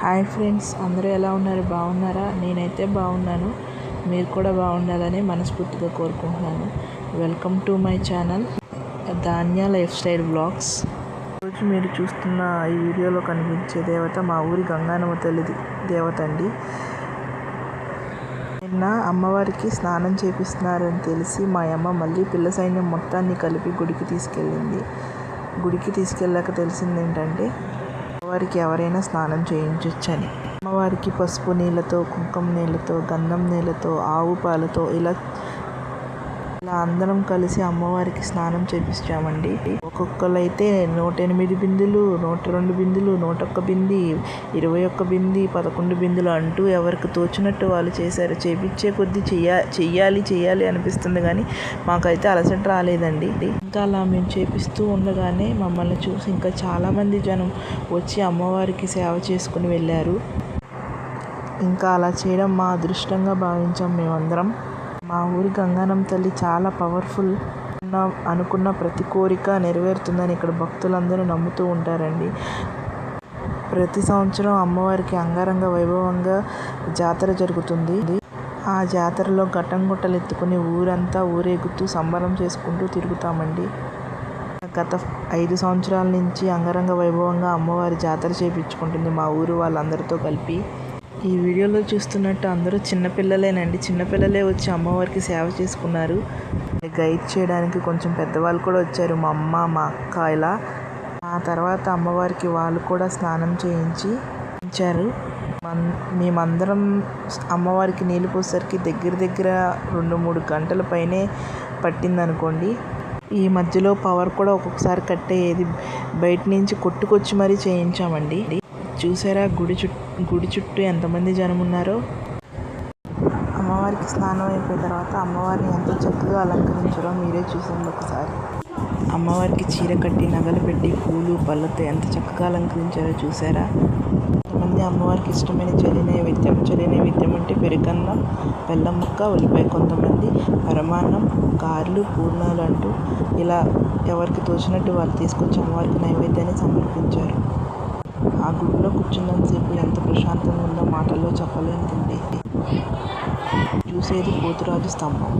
Hi friends, అందరూ ఎలా ఉన్నారు? బాగున్నారా? నేనైతే బాగున్నాను. మీరు కూడా బాగుండాలని మనస్ఫూర్తిగా కోరుకుంటున్నాను. వెల్కమ్ టు మై ఛానల్ ధాన్య లైఫ్ స్టైల్ బ్లాగ్స్. ఈరోజు మీరు చూస్తున్న ఈ వీడియోలో కనిపించే దేవత మా ఊరి గంగానమ్మ తల్లి దేవత అండి. నిన్న అమ్మవారికి స్నానం చేపిస్తున్నారని తెలిసి మా అమ్మ మళ్ళీ పిల్ల సైన్యం మొత్తాన్ని కలిపి గుడికి తీసుకెళ్ళింది. గుడికి తీసుకెళ్ళాక తెలిసింది ఏంటంటే, అమ్మవారికి ఎవరైనా స్నానం చేయించవచ్చని. అమ్మవారికి పసుపు నీళ్ళతో, కుంకుమ నీళ్ళతో, గంధం నీళ్ళతో, ఆవు పాలతో ఇలా అందరం కలిసి అమ్మవారికి స్నానం చేపించామండి. ఒక్కొక్కరైతే 108 బిందులు, 102 బిందులు, 101 బింది, 21 బింది, 11 బిందులు అంటూ ఎవరికి తోచినట్టు వాళ్ళు చేశారు. చేపించే కొద్దీ చెయ్యాలి అనిపిస్తుంది, కానీ మాకైతే అలసట రాలేదండి. ఇంకా అలా మేము చేపిస్తూ ఉండగానే మమ్మల్ని చూసి ఇంకా చాలామంది జనం వచ్చి అమ్మవారికి సేవ చేసుకుని వెళ్ళారు. ఇంకా అలా చేయడం మా అదృష్టంగా భావించాం మేమందరం. మా ఊరి గంగానమ్మ తల్లి చాలా పవర్ఫుల్. అనుకున్న ప్రతి కోరిక నెరవేరుతుందని ఇక్కడ భక్తులందరూ నమ్ముతూ ఉంటారండి. ప్రతి సంవత్సరం అమ్మవారికి అంగరంగ వైభవంగా జాతర జరుగుతుంది. ఆ జాతరలో గట్టంగుట్టలు ఎత్తుకుని ఊరంతా ఊరేగుతూ సంబరం చేసుకుంటూ తిరుగుతామండి. గత 5 సంవత్సరాల నుంచి అంగరంగ వైభవంగా అమ్మవారి జాతర చేయించుకుంటుంది మా ఊరు వాళ్ళందరితో కలిపి. ఈ వీడియోలో చూస్తున్నట్టు అందరూ చిన్నపిల్లలేనండి. చిన్నపిల్లలే వచ్చి అమ్మవారికి సేవ చేసుకున్నారు. గైడ్ చేయడానికి కొంచెం పెద్దవాళ్ళు కూడా వచ్చారు, మా అమ్మ, మా అక్క. ఇలా ఆ తర్వాత అమ్మవారికి వాళ్ళు కూడా స్నానం చేయించారు. మేమందరం అమ్మవారికి నీళ్ళు పోసేసరికి దగ్గర 2-3 గంటల పైనే పట్టిందనుకోండి. ఈ మధ్యలో పవర్ కూడా ఒక్కొక్కసారి కట్ అయ్యేది. బయట నుంచి కొట్టుకొచ్చి మరీ చేయించామండి. చూసారా గుడి చుట్టూ ఎంతమంది జనం ఉన్నారో. అమ్మవారికి స్నానం అయిపోయిన తర్వాత అమ్మవారిని ఎంతో చక్కగా అలంకరించారో మీరే చూసండి ఒకసారి. అమ్మవారికి చీర కట్టి, నగలు పెట్టి, పూలు పళ్ళతో ఎంత చక్కగా అలంకరించారో చూసారా. కొంతమంది అమ్మవారికి ఇష్టమైన చలి నైవేద్యం అంటే పెరుగన్నం, బెల్లం ముక్క, ఉల్లిపాయ. కొంతమంది పరమాన్నం, గారెలు, పూర్ణాలు అంటూ ఇలా ఎవరికి తోచినట్టు వాళ్ళు తీసుకొచ్చి అమ్మవారికి నైవేద్యాన్ని సమర్పించారు. ఆ గుడిలో కూర్చున్నంతసేపు ఎంత ప్రశాంతంగా ఉందో మాటల్లో చెప్పలేనిదండి. చూసేది పోతురాజు స్తంభం.